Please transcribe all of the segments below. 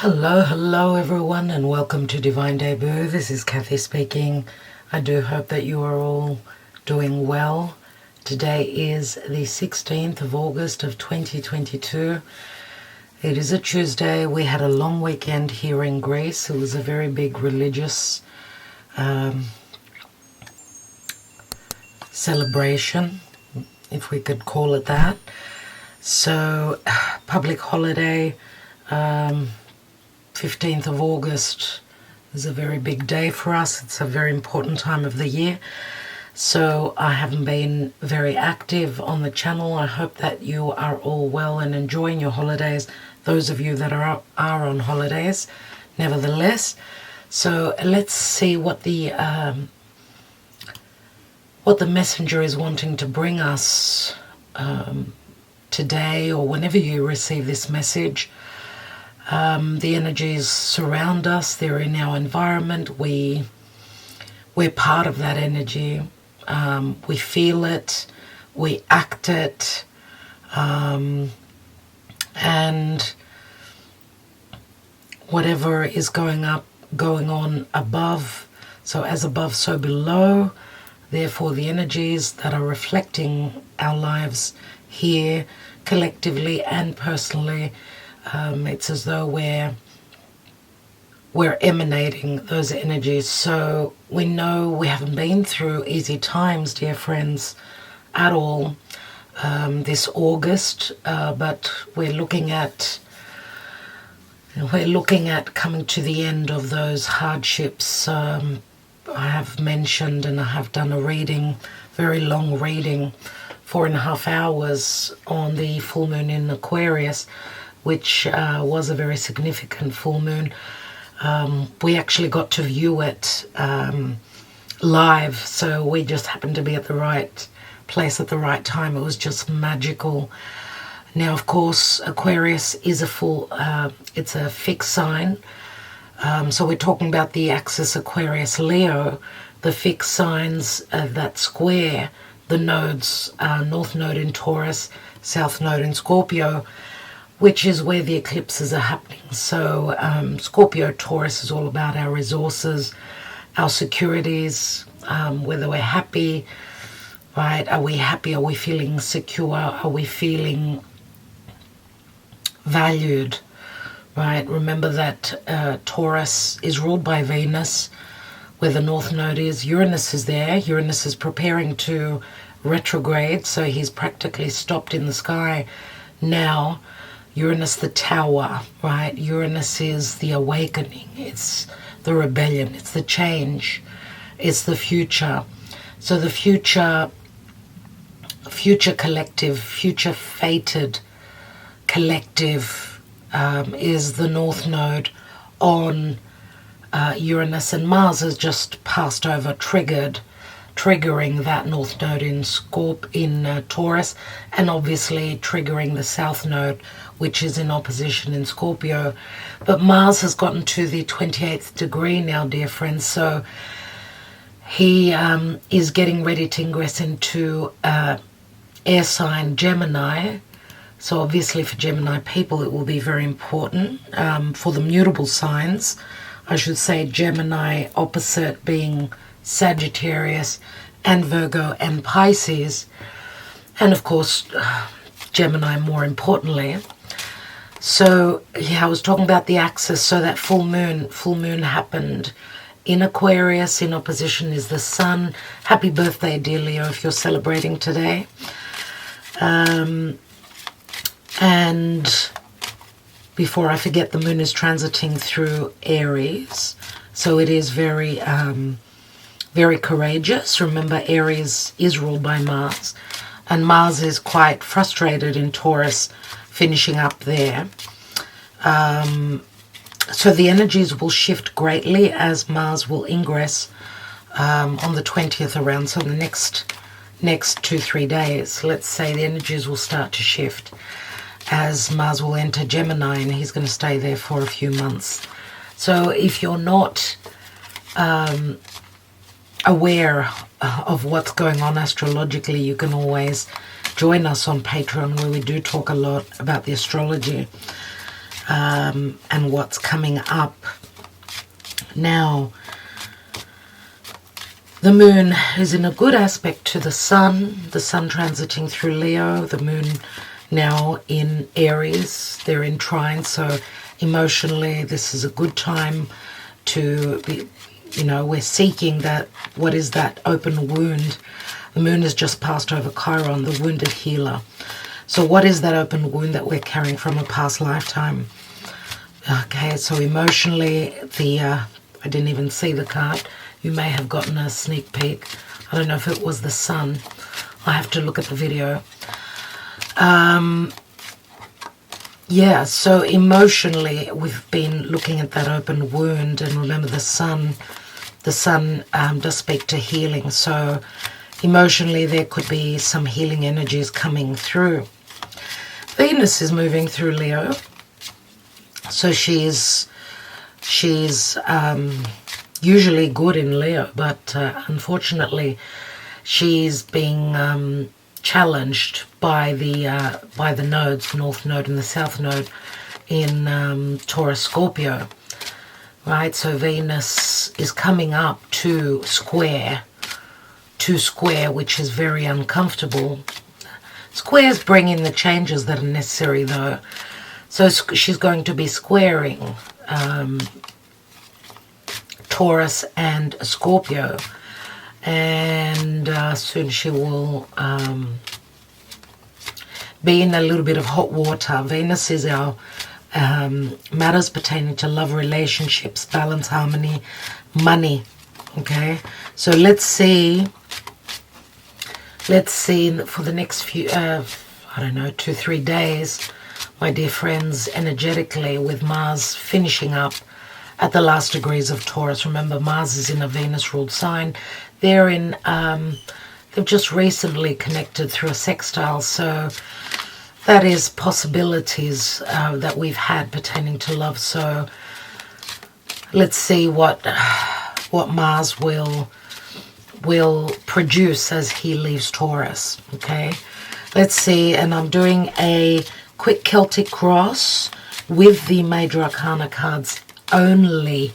Hello everyone, and welcome to Divine Debut. This is Kathy speaking. I do hope that you are all doing well. Today is the 16th of August of 2022. It is a Tuesday. We had a long weekend here in Greece. It was a very big religious celebration, if we could call it that. So, public holiday, 15th of August is a very big day for us. It's a very important time of the year. So I haven't been very active on the channel. I hope that you are all well and enjoying your holidays. Those of you that are on holidays, nevertheless. So let's see what the messenger is wanting to bring us today, or whenever you receive this message. The energies surround us. They're in our environment. We're part of that energy. We feel it. We act it. And whatever is going on above, so as above, so below. Therefore, the energies that are reflecting our lives here, collectively and personally, it's as though we're emanating those energies. So we know we haven't been through easy times, dear friends, at all this August, but we're looking at coming to the end of those hardships. I have mentioned, and I have done a reading, very long reading, 4.5 hours on the full moon in Aquarius, which was a very significant full moon. We actually got to view it live, so we just happened to be at the right place at the right time. It was just magical. Now, of course, Aquarius is it's a fixed sign. So we're talking about the axis Aquarius Leo, the fixed signs that square the nodes, North Node in Taurus, South Node in Scorpio, which is where the eclipses are happening. So Scorpio Taurus is all about our resources, our securities, whether we're happy, right? Are we happy? Are we feeling secure? Are we feeling valued, right? Remember that Taurus is ruled by Venus, where the North Node is. Uranus is there. Uranus is preparing to retrograde, so he's practically stopped in the sky now. Uranus, the tower, right? Uranus is the awakening. It's the rebellion. It's the change. It's the future. So the future collective, future fated collective is the North Node on Uranus, and Mars has just passed over, triggering that North Node in Taurus, and obviously triggering the South Node, which is in opposition in Scorpio. But Mars has gotten to the 28th degree now, dear friends, so he is getting ready to ingress into air sign Gemini. So obviously for Gemini people it will be very important. For the mutable signs, I should say Gemini opposite being Sagittarius and Virgo and Pisces, and of course Gemini more importantly. So yeah, I was talking about the axis. So that full moon happened in Aquarius. In opposition is the Sun. Happy birthday, dear Leo, if you're celebrating today. And before I forget, the moon is transiting through Aries, so it is very very courageous. Remember, Aries is ruled by Mars, and Mars is quite frustrated in Taurus, finishing up there. So the energies will shift greatly as Mars will ingress on the 20th around. So the next 2-3 days, let's say, the energies will start to shift as Mars will enter Gemini, and he's going to stay there for a few months. So if you're not aware of what's going on astrologically, you can always join us on Patreon, where we do talk a lot about the astrology. and what's coming up. Now, the moon is in a good aspect to the sun transiting through Leo, the moon now in Aries, they're in trine, so emotionally this is a good time to be, we're seeking that, what is that open wound. The moon has just passed over Chiron, the wounded healer. So what is that open wound that we're carrying from a past lifetime? Okay, so emotionally, I didn't even see the card. You may have gotten a sneak peek. I don't know if it was the sun. I have to look at the video. Yeah, so emotionally, we've been looking at that open wound, and remember the sun does speak to healing. So emotionally, there could be some healing energies coming through. Venus is moving through Leo, so she's usually good in Leo, but unfortunately she's being challenged by the nodes, North Node and the South Node in Taurus Scorpio, right? So Venus is coming up to square, which is very uncomfortable. Squares bring in the changes that are necessary, though. So she's going to be squaring Taurus and Scorpio, and soon she will be in a little bit of hot water. Venus is our matters pertaining to love, relationships, balance, harmony, money. Okay, so let's see for the next few I don't know, 2-3 days, my dear friends, energetically, with Mars finishing up at the last degrees of Taurus. Remember, Mars is in a Venus-ruled sign. They've just recently connected through a sextile, so that is possibilities that we've had pertaining to love. So let's see what Mars will produce as he leaves Taurus. Okay, let's see. And I'm doing a quick Celtic cross with the Major Arcana cards only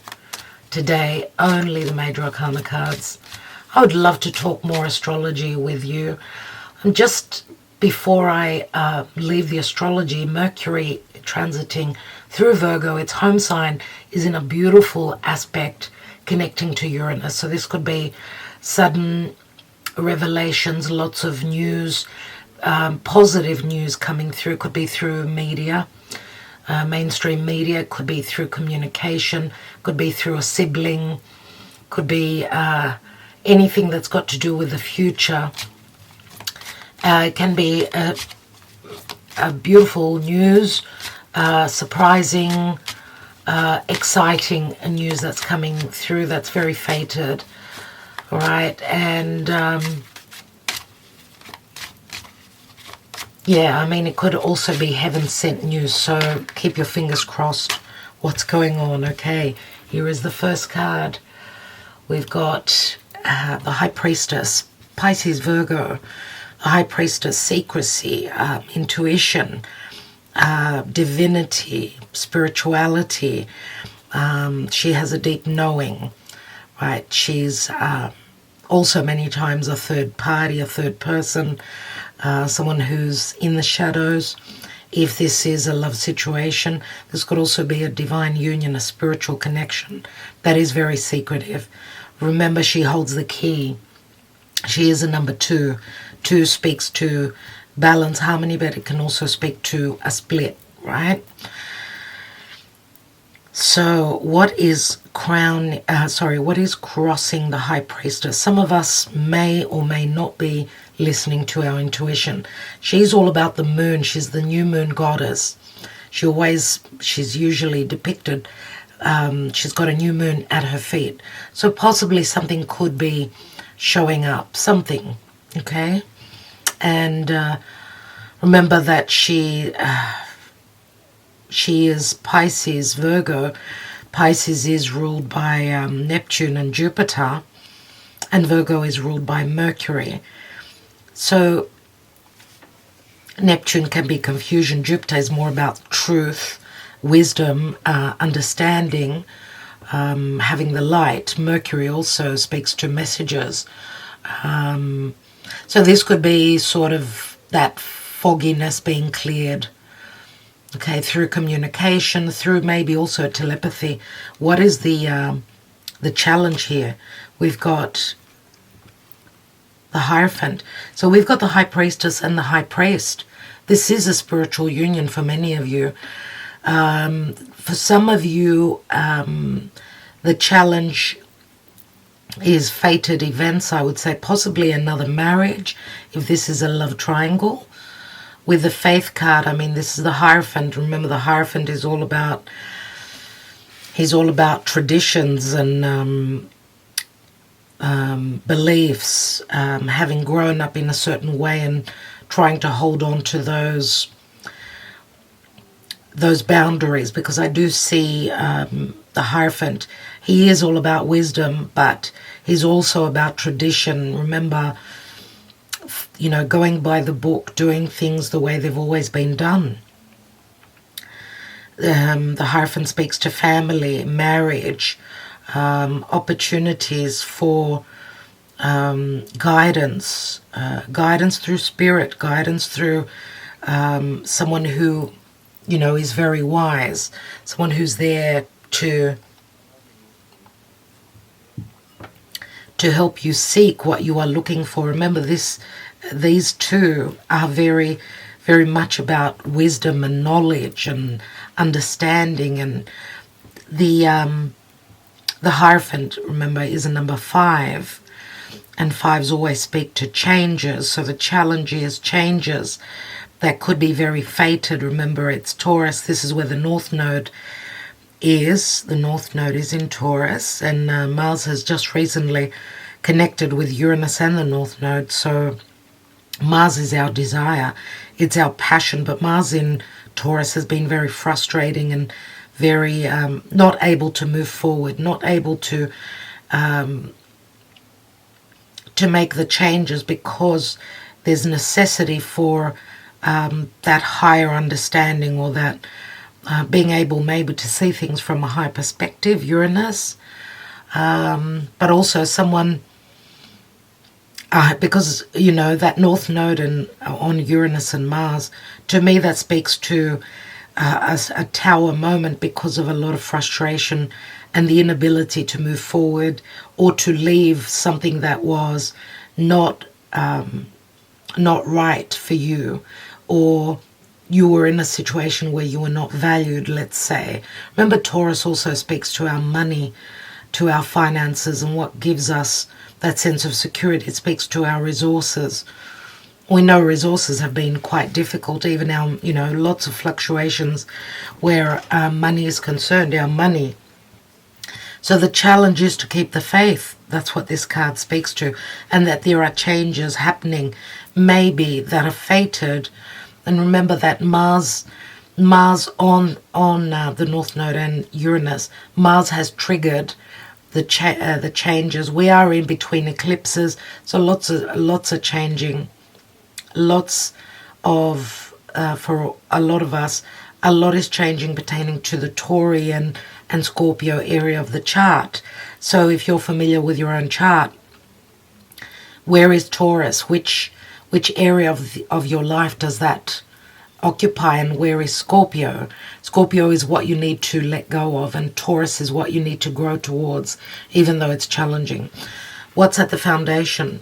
today, only the Major Arcana cards. I would love to talk more astrology with you. And just before I leave the astrology, Mercury transiting through Virgo, its home sign, is in a beautiful aspect connecting to Uranus. So this could be sudden revelations, lots of news, positive news coming through. Could be through media, mainstream media, could be through communication, could be through a sibling, could be anything that's got to do with the future. It can be a beautiful news, surprising, exciting news that's coming through that's very fated. All right, and yeah, I mean, it could also be heaven-sent news, so keep your fingers crossed what's going on. Okay, here is the first card. We've got the High Priestess, Pisces, Virgo. The High Priestess, secrecy, intuition, divinity, spirituality. She has a deep knowing, right? She's also many times a third party, a third person, someone who's in the shadows. If this is a love situation, this could also be a divine union, a spiritual connection that is very secretive. Remember, she holds the key. She is a number 2. 2 speaks to balance, harmony, but it can also speak to a split, right? So what is crossing the High Priestess? Some of us may or may not be listening to our intuition. She's all about the moon. She's the new moon goddess. She's usually depicted, she's got a new moon at her feet. So possibly something could be showing up, something, okay? And remember that she is Pisces, Virgo. Pisces is ruled by Neptune and Jupiter, and Virgo is ruled by Mercury. So Neptune can be confusion. Jupiter is more about truth, wisdom, understanding, having the light. Mercury also speaks to messages. So this could be sort of that fogginess being cleared, okay, through communication, through maybe also telepathy. What is the challenge here? We've got the Hierophant. So we've got the High Priestess and the High Priest. This is a spiritual union for many of you. For some of you, the challenge is fated events, I would say, possibly another marriage, if this is a love triangle. With the Faith card, I mean, this is the Hierophant. Remember, the Hierophant is all about, he's all about traditions and beliefs, having grown up in a certain way and trying to hold on to those boundaries, because I do see the Hierophant, he is all about wisdom, but he's also about tradition. Remember, you know, going by the book, doing things the way they've always been done. The Hierophant speaks to family, marriage, opportunities for guidance, guidance through spirit, guidance through someone who, you know, is very wise, someone who's there to help you seek what you are looking for. Remember, these two are very, very much about wisdom and knowledge and understanding. And the Hierophant, remember, is a number 5, and 5s always speak to changes. So the challenge is changes that could be very fated. Remember, it's Taurus. This is where the North Node is. The North Node is in Taurus, and Mars has just recently connected with Uranus and the North Node. So Mars is our desire, it's our passion, but Mars in Taurus has been very frustrating and very not able to move forward, not able to make the changes, because there's necessity for that higher understanding, or that being able maybe to see things from a high perspective, Uranus, but also someone, because, you know, that North Node and on Uranus and Mars, to me that speaks to a tower moment, because of a lot of frustration and the inability to move forward, or to leave something that was not right for you, or you were in a situation where you were not valued, let's say. Remember, Taurus also speaks to our money, to our finances, and what gives us that sense of security. It speaks to our resources. We know resources have been quite difficult, even our, you know, lots of fluctuations where money is concerned, our money. So the challenge is to keep the faith. That's what this card speaks to, and that there are changes happening, maybe that are fated. And remember that Mars on the North Node and Uranus, Mars has triggered the changes. We are in between eclipses, so lots are changing. Lots of for a lot of us, a lot is changing pertaining to the Taurian and Scorpio area of the chart. So if you're familiar with your own chart, where is Taurus? Which area of your life does that occupy, and where is Scorpio? Scorpio is what you need to let go of, and Taurus is what you need to grow towards, even though it's challenging. What's at the foundation?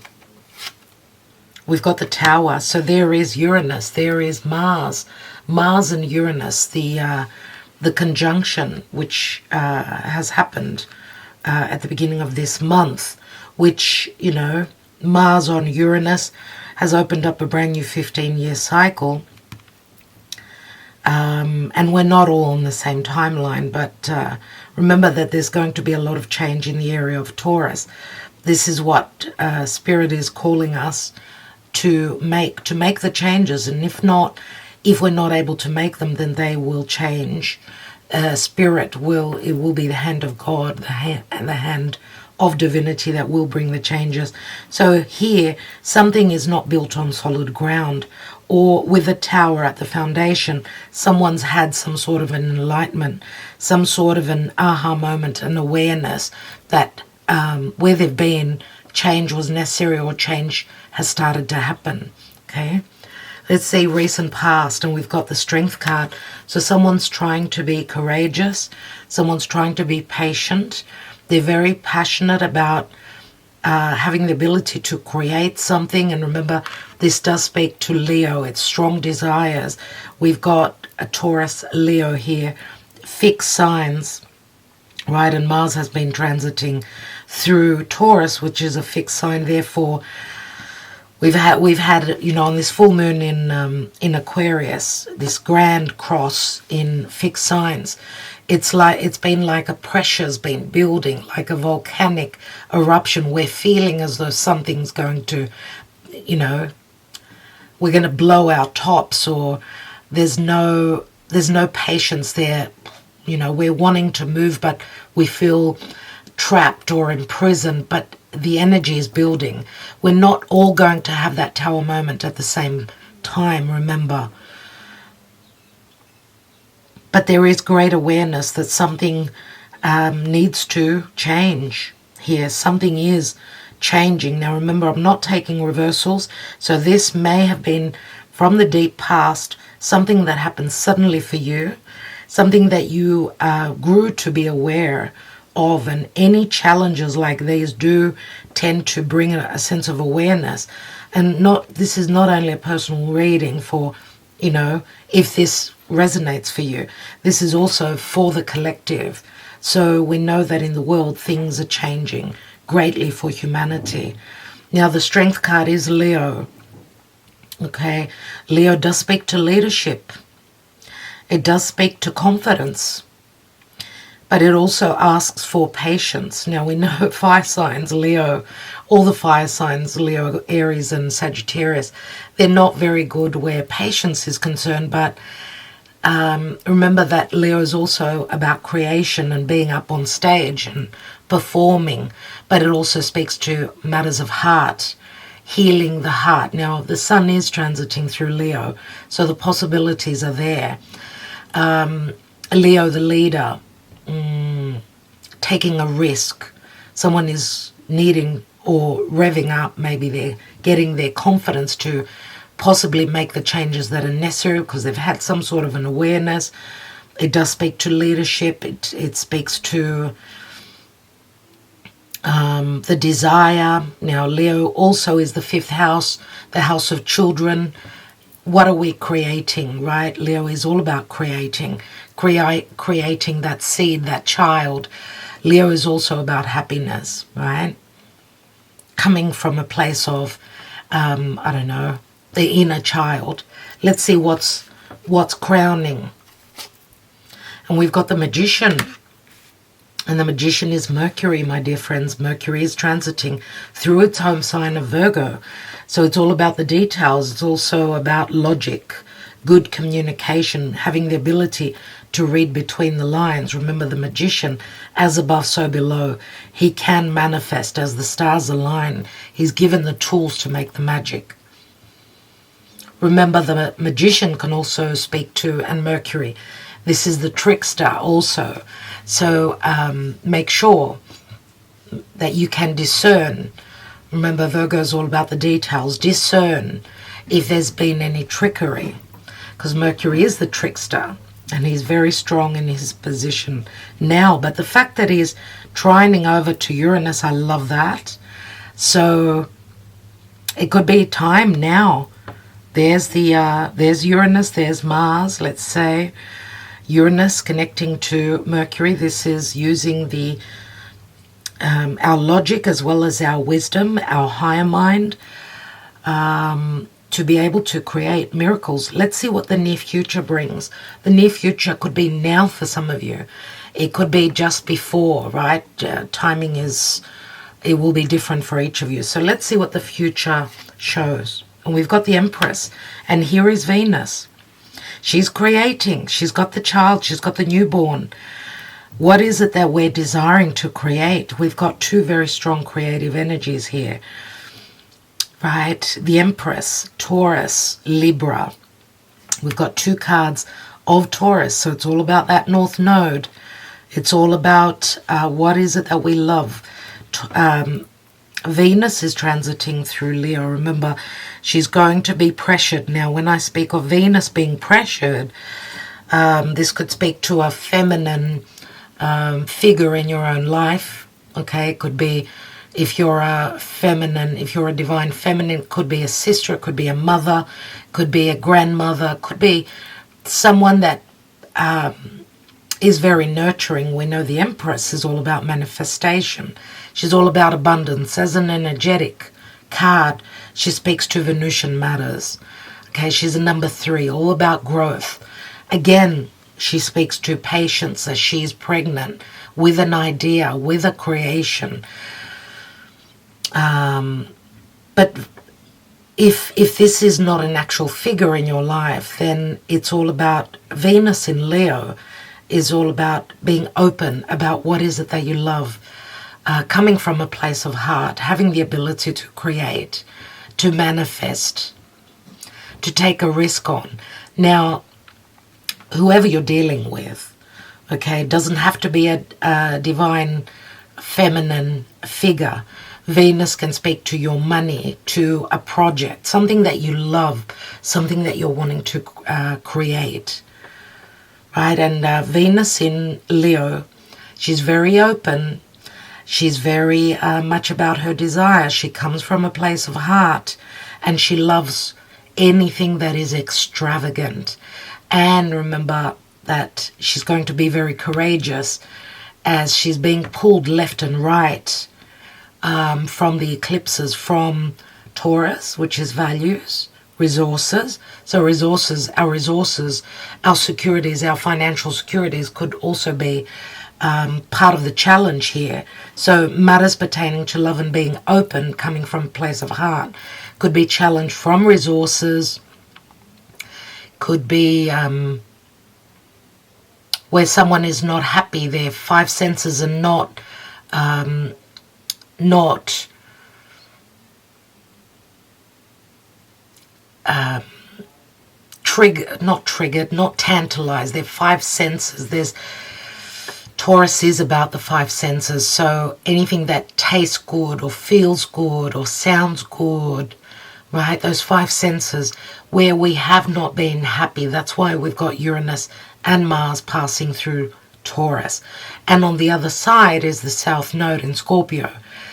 We've got the Tower. So there is Uranus, there is Mars and Uranus, the conjunction which has happened at the beginning of this month, which, you know, Mars on Uranus has opened up a brand new 15-year cycle. And we're not all on the same timeline, but remember that there's going to be a lot of change in the area of Taurus. This is what Spirit is calling us to make the changes, and if we're not able to make them, then they will change. Spirit will be the hand of God, the hand of divinity that will bring the changes. So here, something is not built on solid ground, or with a tower at the foundation, someone's had some sort of an enlightenment, some sort of an aha moment, an awareness that where they've been, change was necessary or change has started to happen. Okay, let's see recent past, and we've got the Strength card. So someone's trying to be courageous, someone's trying to be patient, they're very passionate about having the ability to create something. And remember, this does speak to Leo. It's strong desires. We've got a Taurus, Leo here, fixed signs, right? And Mars has been transiting through Taurus, which is a fixed sign. Therefore, we've had you know, on this full moon in Aquarius, this grand cross in fixed signs. It's been like a pressure's been building, like a volcanic eruption. We're feeling as though something's going to, you know, we're going to blow our tops, or there's no patience there. You know, we're wanting to move, but we feel trapped or imprisoned, but the energy is building. We're not all going to have that tower moment at the same time, remember. But there is great awareness that something needs to change here. Something is changing. Now remember, I'm not taking reversals, so this may have been from the deep past, something that happened suddenly for you, something that you grew to be aware of, and any challenges like these do tend to bring a sense of awareness. And this is not only a personal reading for, you know, if this resonates for you, this is also for the collective. So we know that in the world things are changing greatly for humanity. Now the Strength card is Leo. Okay, Leo does speak to leadership. It does speak to confidence, but it also asks for patience. Now we know fire signs, Leo, all the fire signs, Leo, Aries and Sagittarius, they're not very good where patience is concerned, but remember that Leo is also about creation and being up on stage and performing, but it also speaks to matters of heart, healing the heart. Now the sun is transiting through Leo, so the possibilities are there. Leo, the leader, taking a risk. Someone is needing or revving up, maybe they're getting their confidence to possibly make the changes that are necessary because they've had some sort of an awareness. It does speak to leadership. It speaks to the desire. Now Leo also is the fifth house, the house of children. What are we creating, right? Leo is all about creating that seed, that child. Leo is also about happiness, right? Coming from a place of, I don't know, the inner child. Let's see what's crowning. And we've got the Magician. And the Magician is Mercury, my dear friends. Mercury is transiting through its home sign of Virgo. So it's all about the details. It's also about logic, good communication, having the ability to read between the lines. Remember, the Magician, as above, so below. He can manifest as the stars align. He's given the tools to make the magic. Remember, the Magician can also speak to, and Mercury, this is the trickster also. So make sure that you can discern. Remember, Virgo is all about the details. Discern if there's been any trickery, because Mercury is the trickster and he's very strong in his position now. But the fact that he's trining over to Uranus, I love that. So it could be time now. There's Uranus, there's Mars, let's say. Uranus connecting to Mercury. This is using the our logic as well as our wisdom, our higher mind, to be able to create miracles. Let's see what the near future brings. The near future could be now for some of you. It could be just before, right? Timing it will be different for each of you. So let's see what the future shows. And we've got the Empress, and here is Venus. She's creating. She's got the child. She's got the newborn. What is it that we're desiring to create? We've got two very strong creative energies here. right? The Empress, Taurus, Libra. We've got 2 cards of Taurus, so it's all about that North Node. It's all about what is it that we love. Venus is transiting through Leo. Remember, she's going to be pressured. Now, when I speak of Venus being pressured, this could speak to a feminine figure in your own life. Okay, it could be, if you're a feminine, if you're a divine feminine, it could be a sister, it could be a mother, it could be a grandmother, it could be someone that is very nurturing. We know the Empress is all about manifestation. She's all about abundance. As an energetic card, she speaks to Venusian matters. Okay, she's a number 3, all about growth. Again, she speaks to patience as she's pregnant with an idea, with a creation. But if this is not an actual figure in your life, then it's all about Venus in Leo is all about being open about what is it that you love, coming from a place of heart, having the ability to create, to manifest, to take a risk on. Now, whoever you're dealing with, okay, doesn't have to be a divine feminine figure. Venus can speak to your money, to a project, something that you love, something that you're wanting to create, right? And Venus in Leo, she's very open. She's very much about her desire. She comes from a place of heart, and she loves anything that is extravagant. And remember that she's going to be very courageous as she's being pulled left and right from the eclipses, from Taurus, which is values, resources. So resources, our securities, our financial securities could also be part of the challenge here. So matters pertaining to love and being open, coming from a place of heart, could be challenged from resources, could be where someone is not happy, their 5 senses are not triggered, not tantalized. Their 5 senses. Taurus is about the 5 senses, so anything that tastes good or feels good or sounds good, right? Those 5 senses where we have not been happy. That's why we've got Uranus and Mars passing through Taurus. And on the other side is the South Node in Scorpio.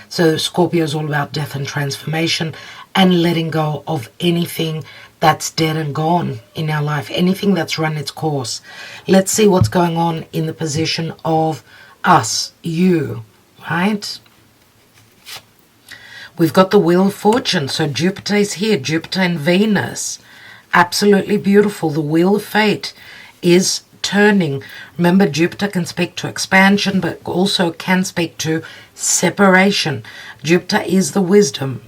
So Scorpio is all about death and transformation and letting go of anything that's dead and gone in our life, anything that's run its course. Let's see what's going on in the position of us, you, right? We've got the Wheel of Fortune, so Jupiter is here, Jupiter and Venus. Absolutely beautiful. The Wheel of Fate is turning. Remember, Jupiter can speak to expansion, but also can speak to separation. Jupiter is the wisdom.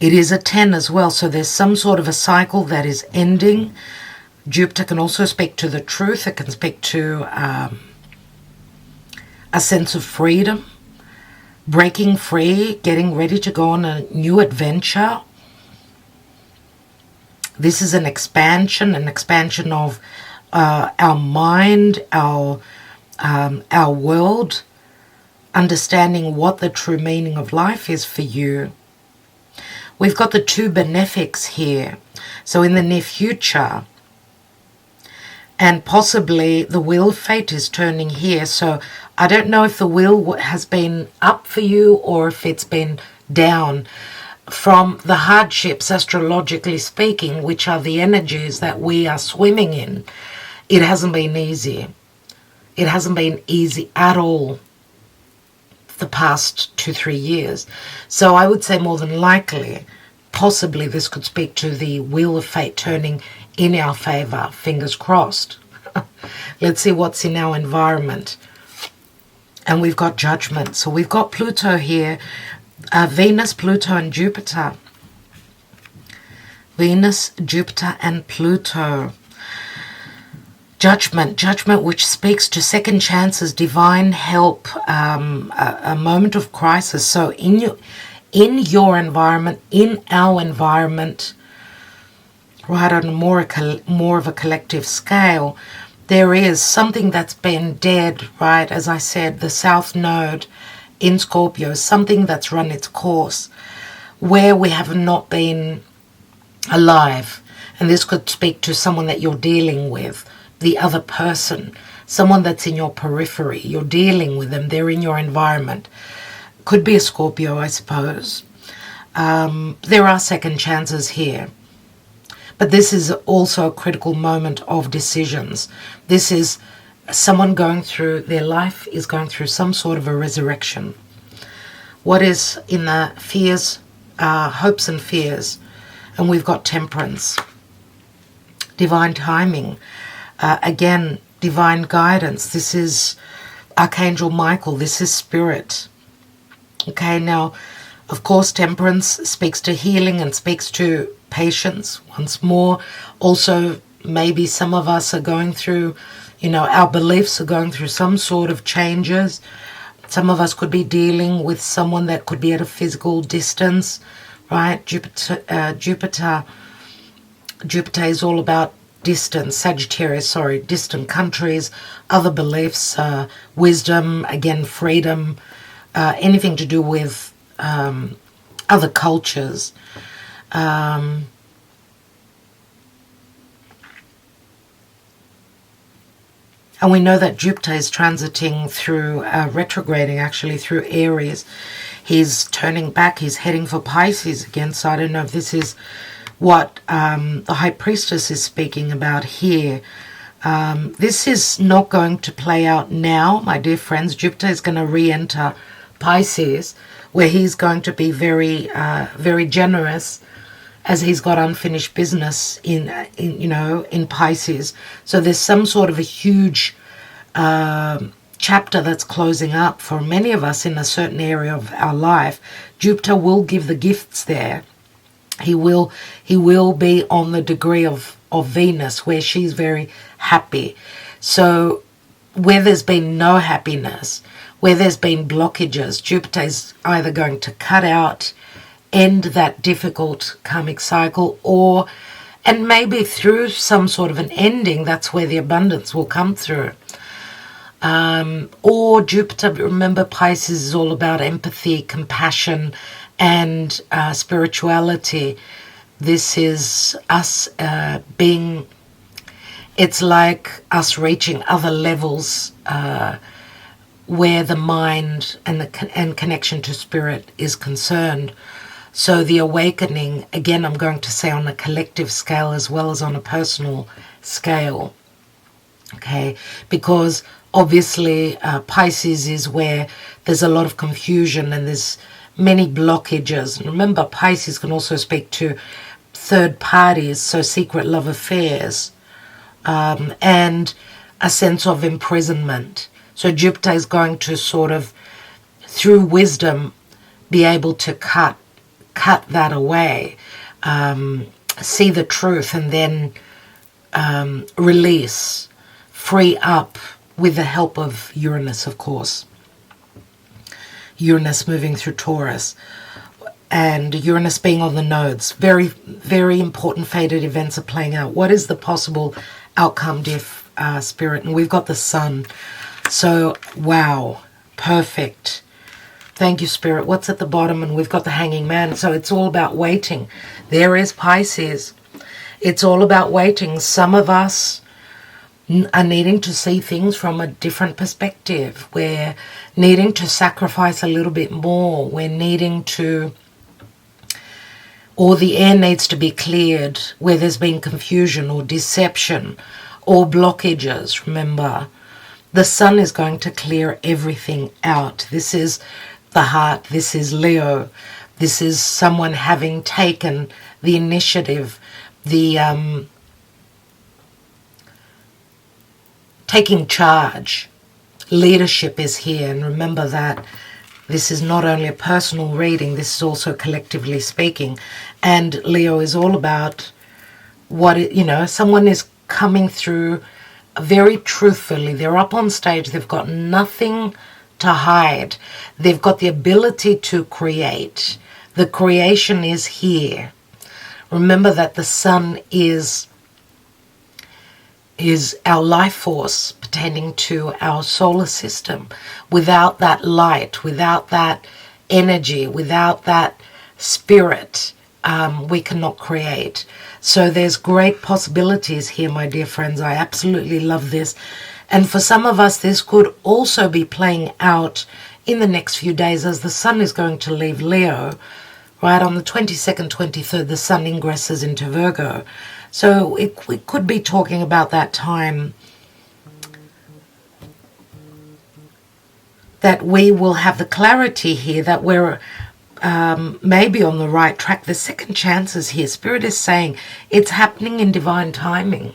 It is a 10 as well, so there's some sort of a cycle that is ending. Jupiter can also speak to the truth. It can speak to a sense of freedom, breaking free, getting ready to go on a new adventure. This is an expansion of our mind, our world, understanding what the true meaning of life is for you. We've got the 2 benefics here. So in the near future, and possibly the Wheel of Fate is turning here. So I don't know if the wheel has been up for you or if it's been down. From the hardships, astrologically speaking, which are the energies that we are swimming in, it hasn't been easy. It hasn't been easy at all the past 2-3 years. So I would say more than likely, possibly this could speak to the Wheel of Fate turning in our favor. Fingers crossed. Let's see what's in our environment. And we've got Judgment. So we've got Pluto here. Venus, Pluto, and Jupiter. Venus, Jupiter, and Pluto. Judgment, which speaks to second chances, divine help, a moment of crisis. So in in your environment, in our environment, right, on more of a collective scale, there is something that's been dead, right? As I said, the South Node in Scorpio, something that's run its course, where we have not been alive. And this could speak to someone that you're dealing with, the other person, someone that's in your periphery. You're dealing with them, they're in your environment. Could be a Scorpio, I suppose. There are second chances here. But this is also a critical moment of decisions. This is someone going through, their life is going through some sort of a resurrection. What is in the fears, hopes and fears? And we've got Temperance. Divine timing. Again, divine guidance. This is Archangel Michael. This is Spirit. Okay, now, of course, Temperance speaks to healing and speaks to patience. Once more, also, maybe some of us are going through, our beliefs are going through some sort of changes. Some of us could be dealing with someone that could be at a physical distance, right? Jupiter is all about distance. Sagittarius, distant countries, other beliefs, wisdom, again, freedom, anything to do with other cultures. And we know that Jupiter is transiting through, retrograding actually through Aries. He's turning back, he's heading for Pisces again. So I don't know if this is what the High Priestess is speaking about here. This is not going to play out now, my dear friends. Jupiter is going to re-enter Pisces, where he's going to be very, very generous, as he's got unfinished business in Pisces. So there's some sort of a huge chapter that's closing up for many of us in a certain area of our life. Jupiter will give the gifts there. He will be on the degree of Venus, where she's very happy. So where there's been no happiness, where there's been blockages, Jupiter is either going to cut out, end that difficult karmic cycle, and maybe through some sort of an ending, that's where the abundance will come through. Or Jupiter, remember, Pisces is all about empathy, compassion, and spirituality. This is us it's like us reaching other levels where the mind and connection to spirit is concerned. So the awakening, again, I'm going to say on a collective scale as well as on a personal scale, okay? Because obviously Pisces is where there's a lot of confusion and there's many blockages. And remember, Pisces can also speak to third parties, so secret love affairs, and a sense of imprisonment. So Jupiter is going to sort of, through wisdom, be able to cut that away, see the truth, and then release, free up, with the help of Uranus, of course. Uranus moving through Taurus, and Uranus being on the nodes. Very, very important fated events are playing out. What is the possible outcome, dear Spirit? And we've got the Sun. So, wow, perfect. Thank you, Spirit. What's at the bottom? And we've got the Hanging Man. So it's all about waiting. There is Pisces. It's all about waiting. Some of us are needing to see things from a different perspective. We're needing to sacrifice a little bit more. We're needing to, or the air needs to be cleared where there's been confusion or deception or blockages. Remember, the Sun is going to clear everything out. This is the heart. This is Leo. This is someone having taken the initiative, taking charge. Leadership is here, and remember that this is not only a personal reading, this is also collectively speaking. And Leo is all about someone is coming through very truthfully. They're up on stage, they've got nothing to hide. They've got the ability to create. The creation is here. Remember that the sun is our life force pertaining to our solar system. Without that light, without that energy, without that spirit, we cannot create. So there's great possibilities here, my dear friends. I absolutely love this. And for some of us, this could also be playing out in the next few days, as the sun is going to leave Leo. Right on the 22nd, 23rd, the sun ingresses into Virgo. So we could be talking about that time that we will have the clarity here that we're maybe on the right track. The second chances here, Spirit is saying it's happening in divine timing.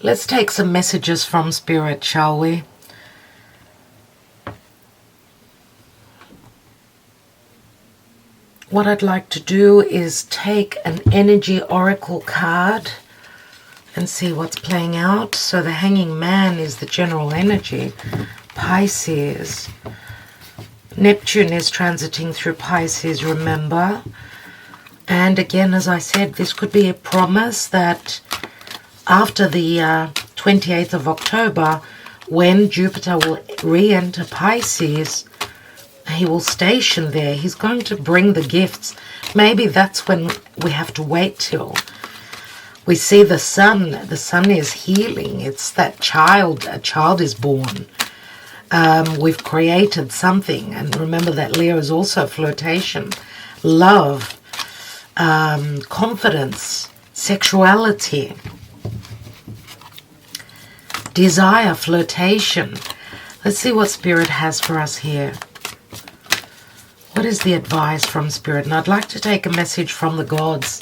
Let's take some messages from Spirit, shall we? What I'd like to do is take an energy oracle card and see what's playing out. So the Hanging Man is the general energy. Pisces. Neptune is transiting through Pisces, remember. And again, as I said, this could be a promise that after the 28th of October, when Jupiter will re-enter Pisces, he will station there. He's going to bring the gifts. Maybe that's when we have to wait till. We see the sun. The sun is healing. It's that a child is born. We've created something. And remember that Leo is also flirtation, love, confidence, sexuality, desire, flirtation. Let's see what Spirit has for us here. What is the advice from Spirit? And I'd like to take a message from the gods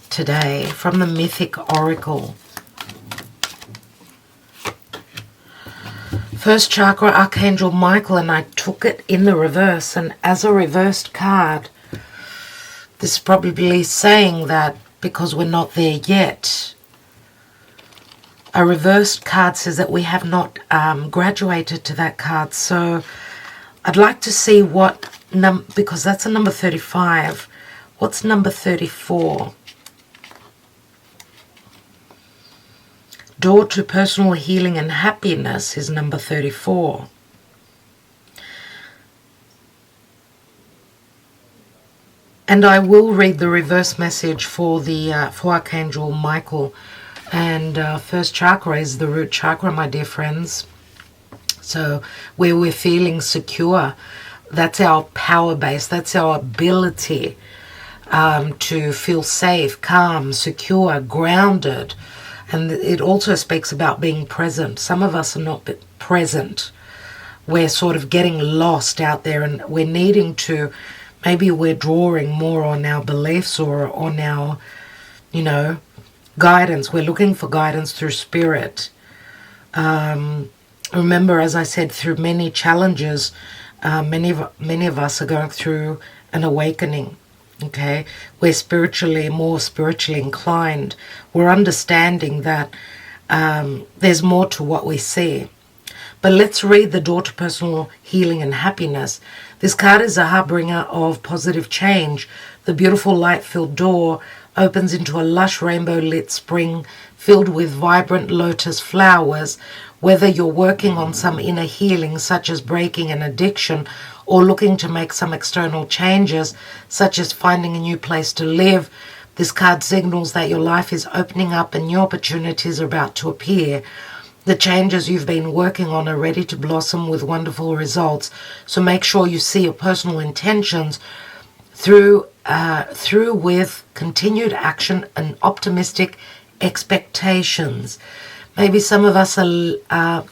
today, from the Mythic Oracle. First chakra, Archangel Michael, and I took it in the reverse. And as a reversed card, this is probably saying that because we're not there yet. A reversed card says that we have not graduated to that card. So I'd like to see what because that's a number 35. What's number 34? Door to personal healing and happiness is number 34. And I will read the reverse message for the for Archangel Michael. And first chakra is the root chakra, my dear friends. So where we're feeling secure, that's our power base. That's our ability to feel safe, calm, secure, grounded. And it also speaks about being present. Some of us are not present. We're sort of getting lost out there, and we're needing to, maybe we're drawing more on our beliefs or on our, guidance. We're looking for guidance through Spirit. Remember, as I said, through many challenges, many of us are going through an awakening. Okay, we're more spiritually inclined. We're understanding that there's more to what we see. But let's read the Door to Personal Healing and Happiness. This card is a harbinger of positive change. The beautiful light-filled door opens into a lush rainbow-lit spring filled with vibrant lotus flowers. Whether you're working on some inner healing, such as breaking an addiction, or looking to make some external changes, such as finding a new place to live, this card signals that your life is opening up and new opportunities are about to appear. The changes you've been working on are ready to blossom with wonderful results. So make sure you see your personal intentions through with continued action and optimistic expectations. Maybe some of us are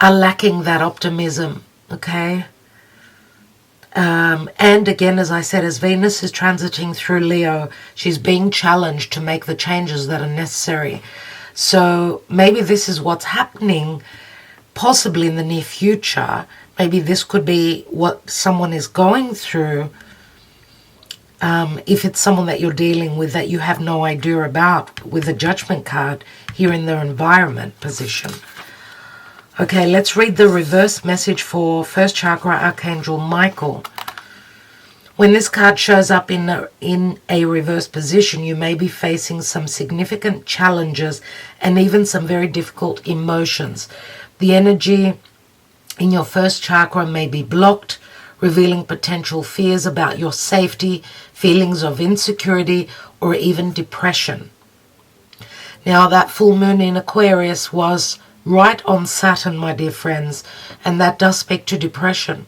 lacking that optimism, okay? And again, as I said, as Venus is transiting through Leo, she's being challenged to make the changes that are necessary. So maybe this is what's happening, possibly in the near future. Maybe this could be what someone is going through. If it's someone that you're dealing with that you have no idea about, with a Judgment card here in their environment position. Okay, let's read the reverse message for first chakra Archangel Michael. When this card shows up in a reverse position, you may be facing some significant challenges and even some very difficult emotions. The energy in your first chakra may be blocked, revealing potential fears about your safety, feelings of insecurity, or even depression. Now, that full moon in Aquarius was right on Saturn, my dear friends, and that does speak to depression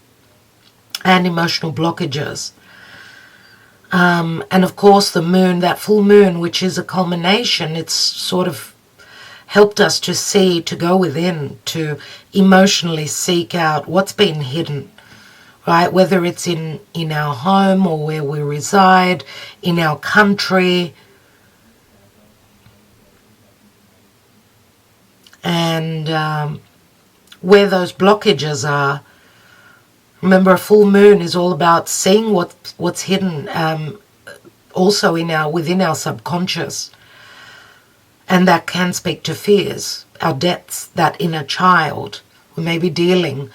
and emotional blockages. And of course the moon, that full moon, which is a culmination, it's sort of helped us to see, to go within, to emotionally seek out what's been hidden, right? Whether it's in our home or where we reside, in our country. And where those blockages are. Remember, a full moon is all about seeing what's hidden, also within our subconscious, and that can speak to fears, our depths, that inner child. We may be dealing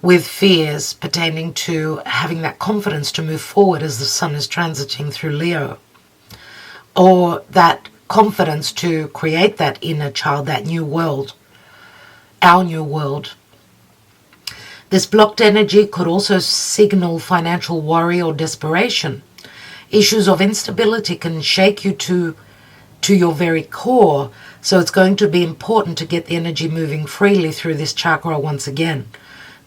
with fears pertaining to having that confidence to move forward as the sun is transiting through Leo, or that confidence to create that inner child, that new world, our new world. This blocked energy could also signal financial worry or desperation. Issues of instability can shake you to your very core, so it's going to be important to get the energy moving freely through this chakra once again.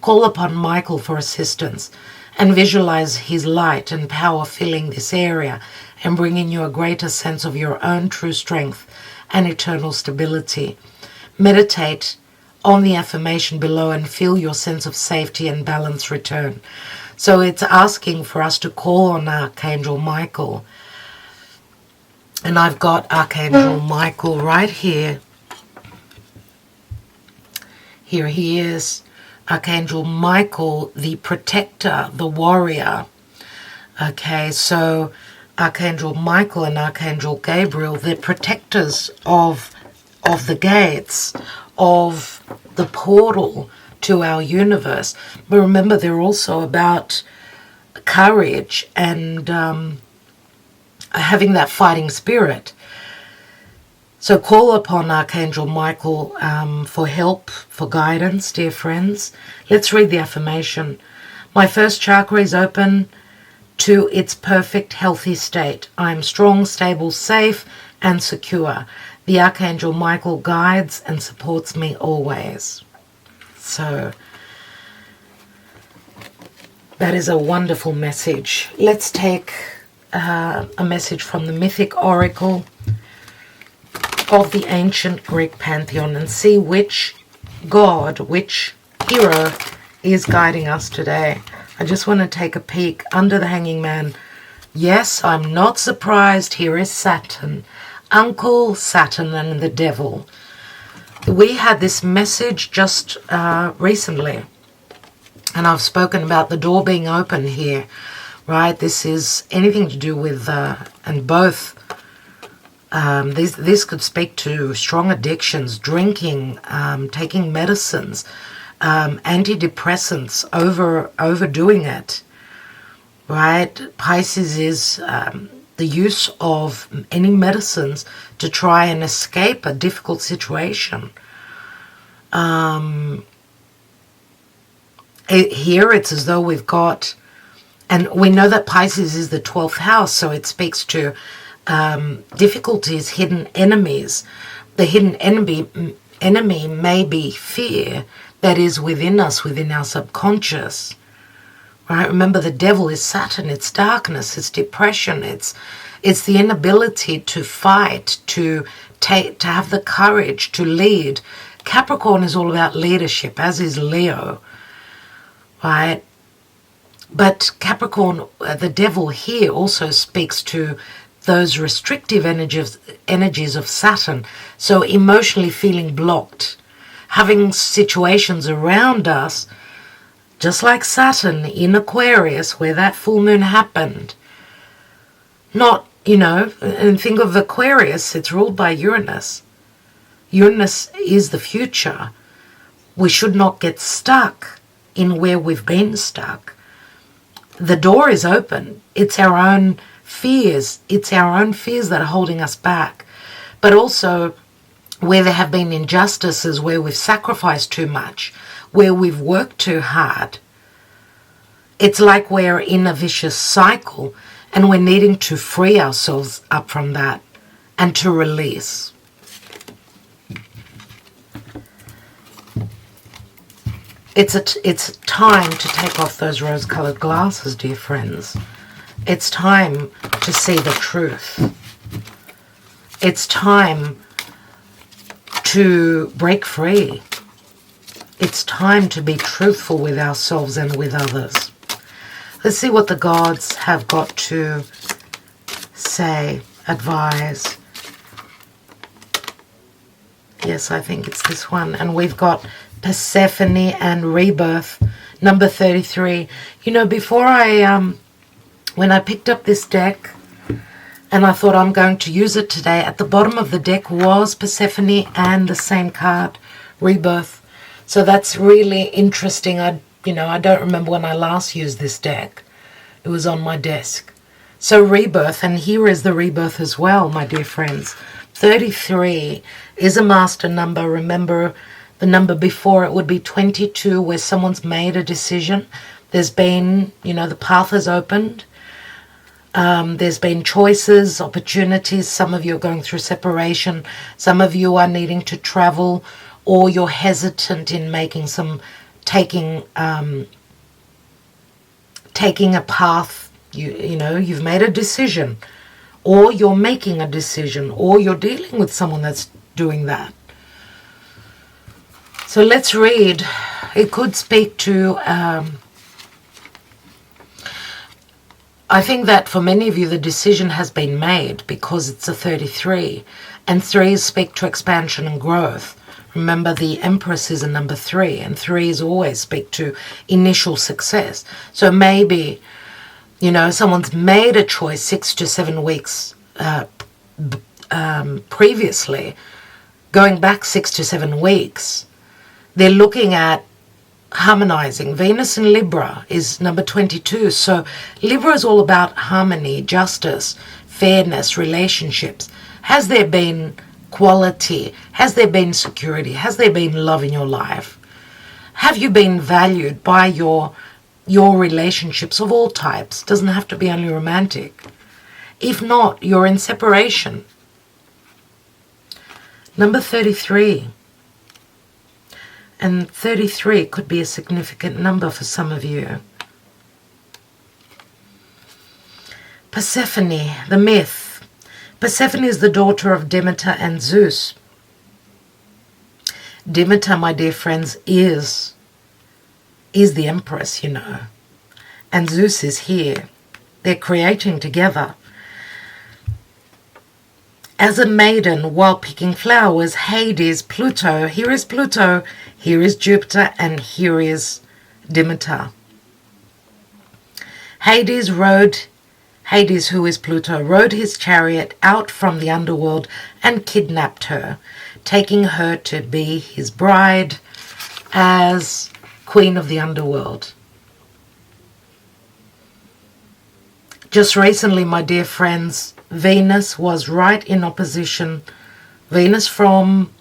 Call upon Michael for assistance and visualize his light and power filling this area and bringing you a greater sense of your own true strength and eternal stability. Meditate on the affirmation below and feel your sense of safety and balance return. So it's asking for us to call on Archangel Michael. And I've got Archangel Michael right here. Here he is. Archangel Michael, the protector, the warrior. Okay, so Archangel Michael and Archangel Gabriel, they're protectors of the gates, of the portal to our universe. But remember, they're also about courage and having that fighting spirit. So call upon Archangel Michael for help, for guidance, dear friends. Let's read the affirmation. My first chakra is open to its perfect, healthy state. I am strong, stable, safe, and secure. The Archangel Michael guides and supports me always. So that is a wonderful message. Let's take a message from the Mythic Oracle of the ancient Greek pantheon and see which god, which hero is guiding us today. I just want to take a peek under the hanging man. Yes, I'm not surprised. Here is Saturn. Uncle Saturn and the devil. We had this message just recently, and I've spoken about the door being open here, right? This is anything to do with, and both, this could speak to strong addictions, drinking, taking medicines, antidepressants, overdoing it, right? Pisces is the use of any medicines to try and escape a difficult situation. Here it's as though we've got, and we know that Pisces is the 12th house, so it speaks to difficulties, hidden enemies. The hidden enemy may be fear that is within us, within our subconscious. Right? Remember, the devil is Saturn. It's darkness. It's depression. It's the inability to fight, to have the courage to lead. Capricorn is all about leadership, as is Leo. Right? But Capricorn, the devil here also speaks to those restrictive energies of Saturn. So emotionally feeling blocked, having situations around us, just like Saturn in Aquarius, where that full moon happened. Not, and think of Aquarius, it's ruled by Uranus. Uranus is the future. we should not get stuck in where we've been stuck. The door is open. It's our own fears. It's our own fears that are holding us back. But also where there have been injustices, where we've sacrificed too much, where we've worked too hard. It's like we're in a vicious cycle and we're needing to free ourselves up from that and to release. It's time to take off those rose-colored glasses, dear friends. It's time to see the truth. It's time to break free. It's time to be truthful with ourselves and with others. Let's see what the gods have got to say, advise. Yes, I think it's this one. And we've got Persephone and Rebirth, number 33. You know, before when I picked up this deck and I thought I'm going to use it today, at the bottom of the deck was Persephone and the same card, Rebirth. So that's really interesting. I don't remember when I last used this deck. It was on my desk. So Rebirth, and here is the Rebirth as well, my dear friends. 33 is a master number. Remember, the number before it would be 22, where someone's made a decision. There's been, the path has opened. There's been choices, opportunities. Some of you are going through separation. Some of you are needing to travel, or you're hesitant in making taking a path. You've made a decision, or you're making a decision, or you're dealing with someone that's doing that. So let's read. It could speak to, I think that for many of you the decision has been made because it's a 33. And 3s speak to expansion and growth. Remember, the Empress is a number 3, and 3s always speak to initial success. So maybe, someone's made a choice 6 to 7 weeks previously, going back 6 to 7 weeks. They're looking at harmonizing. Venus in Libra is number 22. So Libra is all about harmony, justice, fairness, relationships. Has there been quality? Has there been security? Has there been love in your life? Have you been valued by your relationships of all types? Doesn't have to be only romantic. If not, you're in separation. Number 33. And 33 could be a significant number for some of you. Persephone, the myth. Persephone is the daughter of Demeter and Zeus. Demeter, my dear friends, is the empress, And Zeus is here. They're creating together. As a maiden while picking flowers, Hades, Pluto, here is Pluto, here is Jupiter, and here is Demeter. Hades, who is Pluto, rode his chariot out from the underworld and kidnapped her, taking her to be his bride as queen of the underworld. Just recently, my dear friends, Venus was right in opposition. Venus from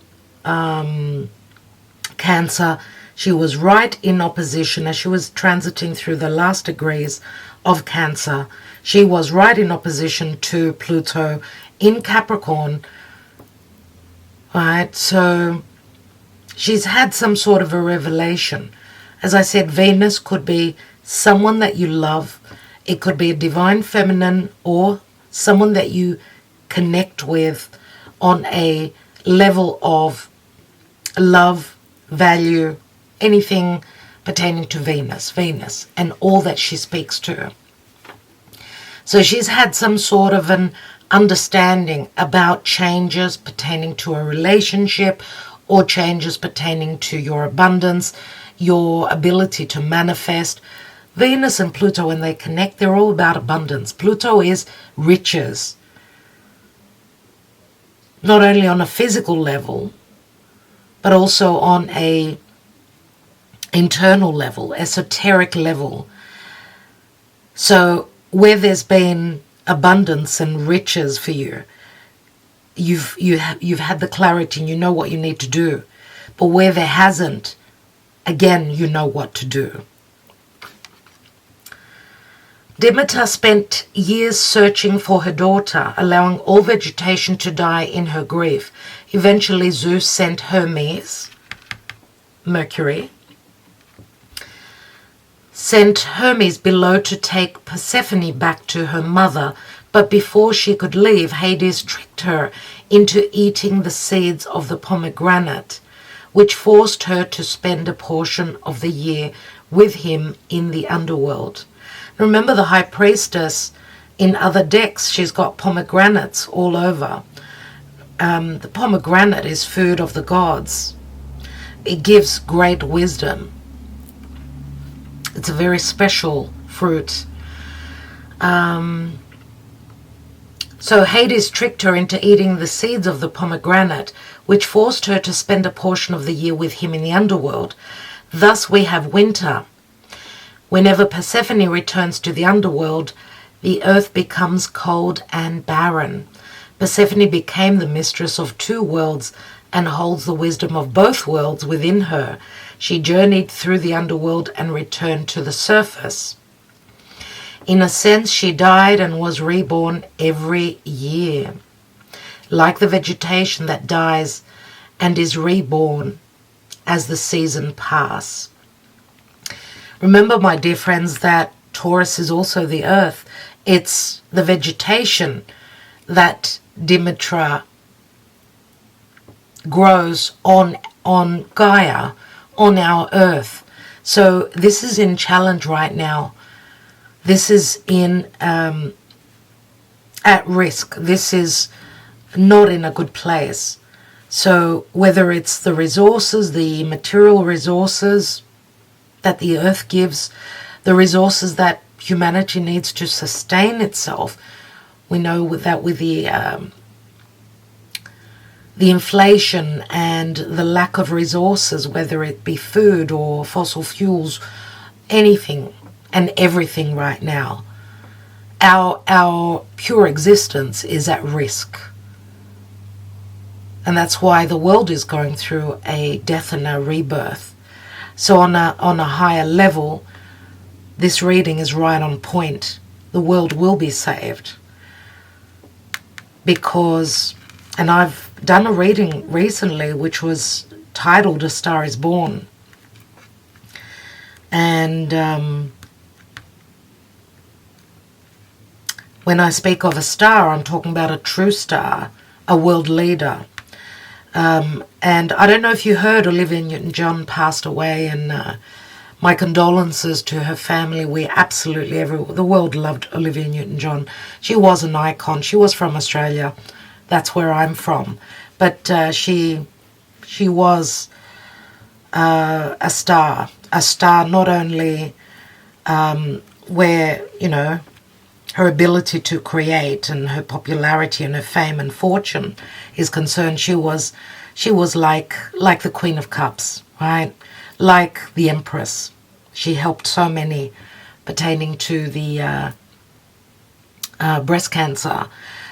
Cancer, she was right in opposition as she was transiting through the last degrees of Cancer. She was right in opposition to Pluto in Capricorn. Right, so she's had some sort of a revelation. As I said, Venus could be someone that you love. It could be a divine feminine or someone that you connect with on a level of love, value, anything pertaining to Venus, and all that she speaks to. So she's had some sort of an understanding about changes pertaining to a relationship or changes pertaining to your abundance, your ability to manifest. Venus and Pluto, when they connect, they're all about abundance. Pluto is riches. Not only on a physical level, but also on a internal level, esoteric level. So where there's been abundance and riches for you, you've had the clarity and you know what you need to do. But where there hasn't, again, you know what to do. Demeter spent years searching for her daughter, allowing all vegetation to die in her grief. Eventually, Zeus sent Hermes, Mercury, sent Hermes below to take Persephone back to her mother, but before she could leave, Hades tricked her into eating the seeds of the pomegranate, which forced her to spend a portion of the year with him in the underworld. Remember the High Priestess, in other decks, she's got pomegranates all over. The pomegranate is food of the gods. It gives great wisdom. It's a very special fruit. So Hades tricked her into eating the seeds of the pomegranate, which forced her to spend a portion of the year with him in the underworld. Thus we have winter. Whenever Persephone returns to the underworld, the earth becomes cold and barren. Persephone became the mistress of two worlds and holds the wisdom of both worlds within her. She journeyed through the underworld and returned to the surface. In a sense, she died and was reborn every year, like the vegetation that dies and is reborn as the seasons pass. Remember, my dear friends, that Taurus is also the earth. It's the vegetation that Demeter grows on Gaia, on our earth. So this is in challenge right now. This is in at risk. This is not in a good place. So whether it's the resources, the material resources that the earth gives, the resources that humanity needs to sustain itself, we know that with the inflation and the lack of resources, whether it be food or fossil fuels, anything and everything right now, our pure existence is at risk. And that's why the world is going through a death and a rebirth. So on a higher level, this reading is right on point. The world will be saved. Because, and I've done a reading recently which was titled A Star is Born. And when I speak of a star, I'm talking about a true star, a world leader. And I don't know if you heard, Olivia Newton-John passed away, and my condolences to her family. We absolutely, the world loved Olivia Newton-John. She was an icon. She was from Australia. That's where I'm from. But she was a star not only where, you know, her ability to create and her popularity and her fame and fortune is concerned. She was like the Queen of Cups, right? Like the Empress. She helped so many pertaining to the breast cancer.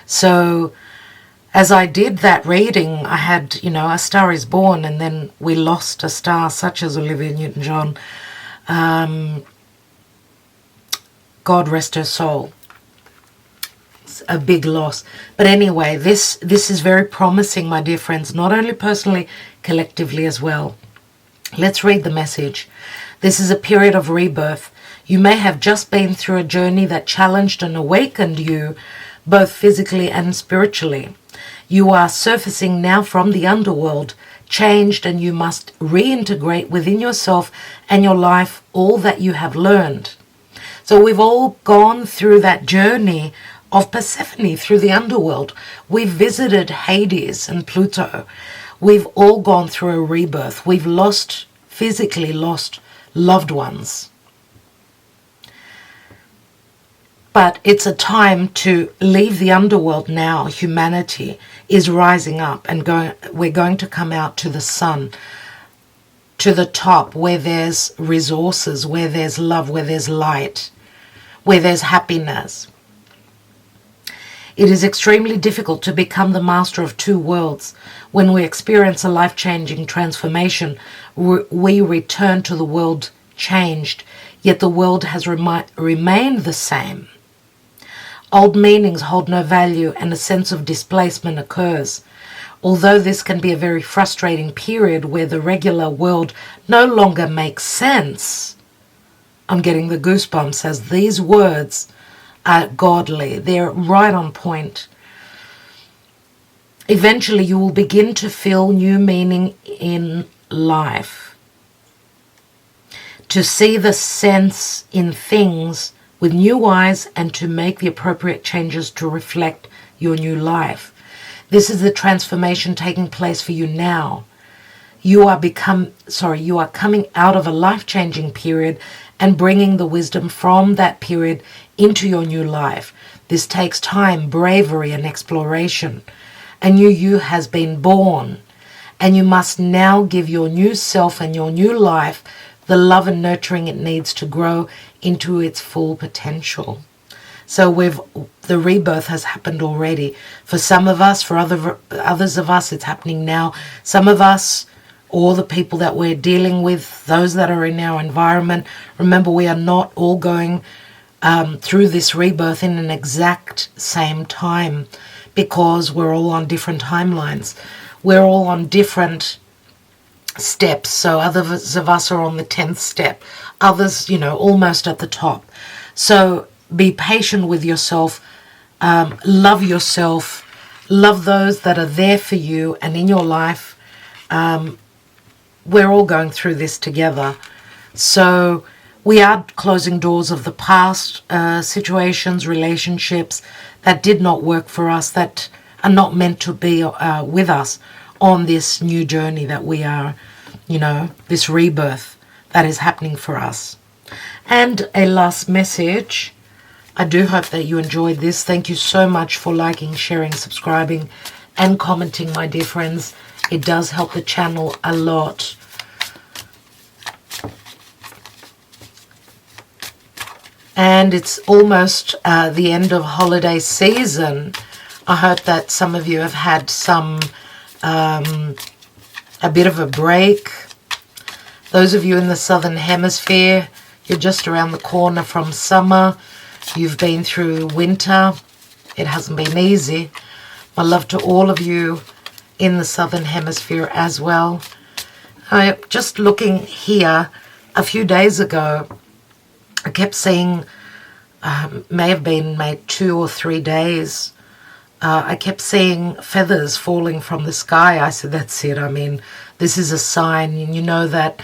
So as I did that reading, I had, you know, A Star is Born, and then we lost a star such as Olivia Newton-John. God rest her soul. A big loss. But anyway, this is very promising, my dear friends, not only personally, collectively as well. Let's read the message. This is a period of rebirth. You may have just been through a journey that challenged and awakened you, both physically and spiritually. You are surfacing now from the underworld, changed, and you must reintegrate within yourself and your life all that you have learned. So we've all gone through that journey of Persephone through the underworld. We've visited Hades and Pluto. We've all gone through a rebirth. We've physically lost loved ones. But it's a time to leave the underworld now. Humanity is rising up and we're going to come out to the sun. to the top, where there's resources, where there's love, where there's light, where there's happiness. It is extremely difficult to become the master of two worlds. When we experience a life-changing transformation, we return to the world changed, yet the world has remained the same. Old meanings hold no value and a sense of displacement occurs. Although this can be a very frustrating period where the regular world no longer makes sense, I'm getting the goosebumps as these words are godly. They're right on point. Eventually you will begin to feel new meaning in life, to see the sense in things with new eyes, and to make the appropriate changes to reflect your new life. This is the transformation taking place for you now. You are coming out of a life-changing period and bringing the wisdom from that period into your new life. This takes time, bravery, and exploration. A new you has been born, and you must now give your new self and your new life the love and nurturing it needs to grow into its full potential. So the rebirth has happened already. For some of us, for others of us, it's happening now. Some of us, or the people that we're dealing with, those that are in our environment, remember, we are not all going through this rebirth in an exact same time, because we're all on different timelines. We're all on different steps. So others of us are on the 10th step, others, almost at the top. So be patient with yourself, love yourself, love those that are there for you and in your life. We're all going through this together. So we are closing doors of the past situations, relationships that did not work for us, that are not meant to be with us on this new journey that we are, this rebirth that is happening for us. And a last message. I do hope that you enjoyed this. Thank you so much for liking, sharing, subscribing, and commenting, my dear friends. It does help the channel a lot. And it's almost the end of holiday season. I hope that some of you have had a bit of a break. Those of you in the southern hemisphere, you're just around the corner from summer. You've been through winter. It hasn't been easy. My love to all of you in the southern hemisphere as well. Just looking here, a few days ago, I kept seeing, may have been maybe 2 or 3 days, I kept seeing feathers falling from the sky. I said, that's it. I mean, this is a sign. And you know that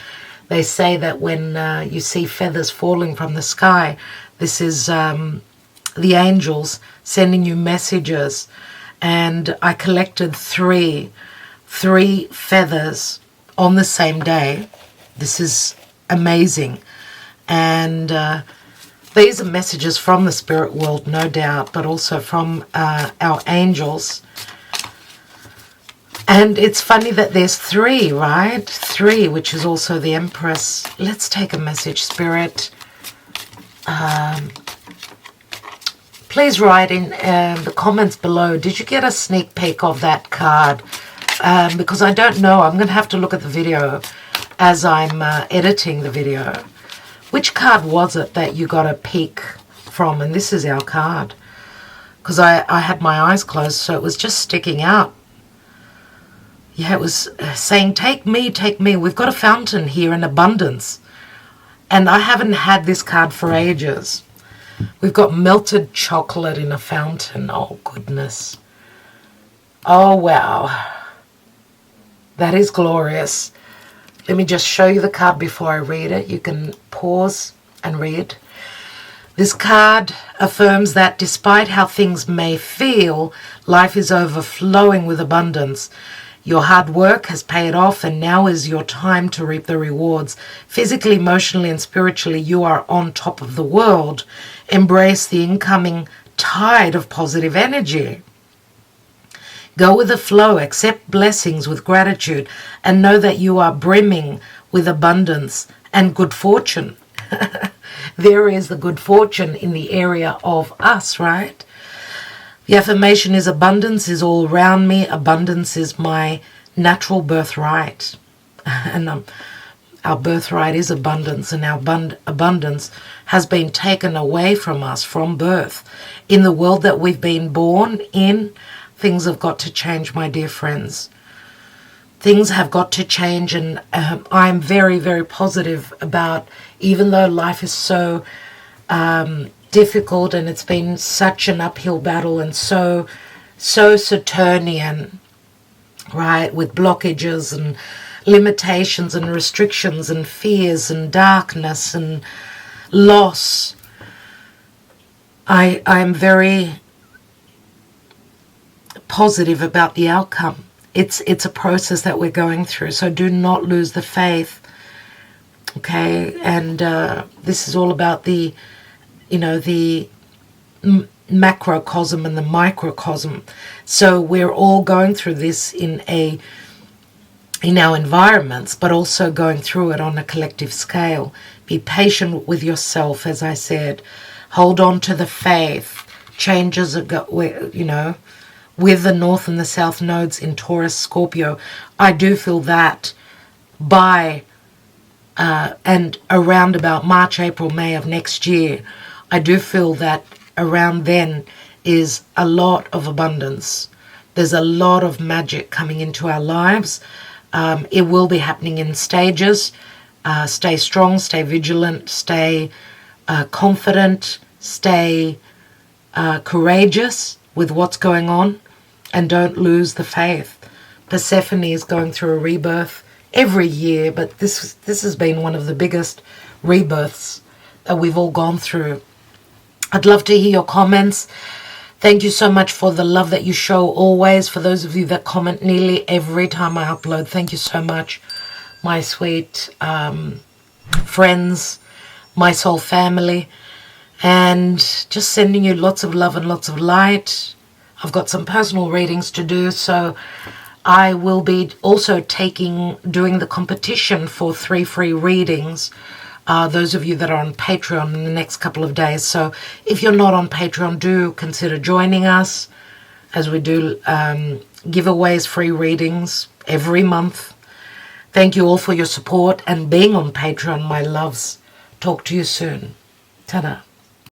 they say that when you see feathers falling from the sky, this is the angels sending you messages. And I collected three feathers on the same day. This is amazing. And these are messages from the spirit world, no doubt, but also from our angels. And it's funny that there's 3, right? 3, which is also the Empress. Let's take a message, Spirit. Please write in the comments below, did you get a sneak peek of that card? Because I don't know. I'm going to have to look at the video as I'm editing the video. Which card was it that you got a peek from? And this is our card. Because I had my eyes closed, so it was just sticking out. Yeah, it was saying, take me, take me. We've got a fountain here in abundance. And I haven't had this card for ages. We've got melted chocolate in a fountain. Oh, goodness. Oh, wow. That is glorious. Let me just show you the card before I read it. You can pause and read. This card affirms that despite how things may feel, life is overflowing with abundance. Your hard work has paid off, and now is your time to reap the rewards. Physically, emotionally, and spiritually, you are on top of the world. Embrace the incoming tide of positive energy. Go with the flow, accept blessings with gratitude, and know that you are brimming with abundance and good fortune. There is the good fortune in the area of us, right? The affirmation is abundance is all around me. Abundance is my natural birthright. And our birthright is abundance, and our abundance has been taken away from us from birth. In the world that we've been born in, things have got to change, my dear friends. Things have got to change, and I'm very, very positive about, even though life is so difficult and it's been such an uphill battle and so Saturnian, right, with blockages and limitations and restrictions and fears and darkness and loss. I'm very positive about the outcome. It's a process that we're going through, so do not lose the faith. Okay, and this is all about the macrocosm and the microcosm. So we're all going through this in our environments, but also going through it on a collective scale. Be patient with yourself, as I said. Hold on to the faith. Changes are with the North and the South nodes in Taurus, Scorpio. I do feel that by and around about March, April, May of next year, I do feel that around then is a lot of abundance. There's a lot of magic coming into our lives. It will be happening in stages. Stay strong, stay vigilant, stay confident, stay courageous with what's going on, and don't lose the faith. Persephone is going through a rebirth every year, but this has been one of the biggest rebirths that we've all gone through. I'd love to hear your comments. Thank you so much for the love that you show always. For those of you that comment nearly every time I upload, thank you so much, my sweet friends, my soul family, and just sending you lots of love and lots of light. I've got some personal readings to do, so I will be also doing the competition for 3 free readings. Those of you that are on Patreon in the next couple of days. So if you're not on Patreon, do consider joining us as we do giveaways, free readings every month. Thank you all for your support and being on Patreon, my loves. Talk to you soon. Ta-da.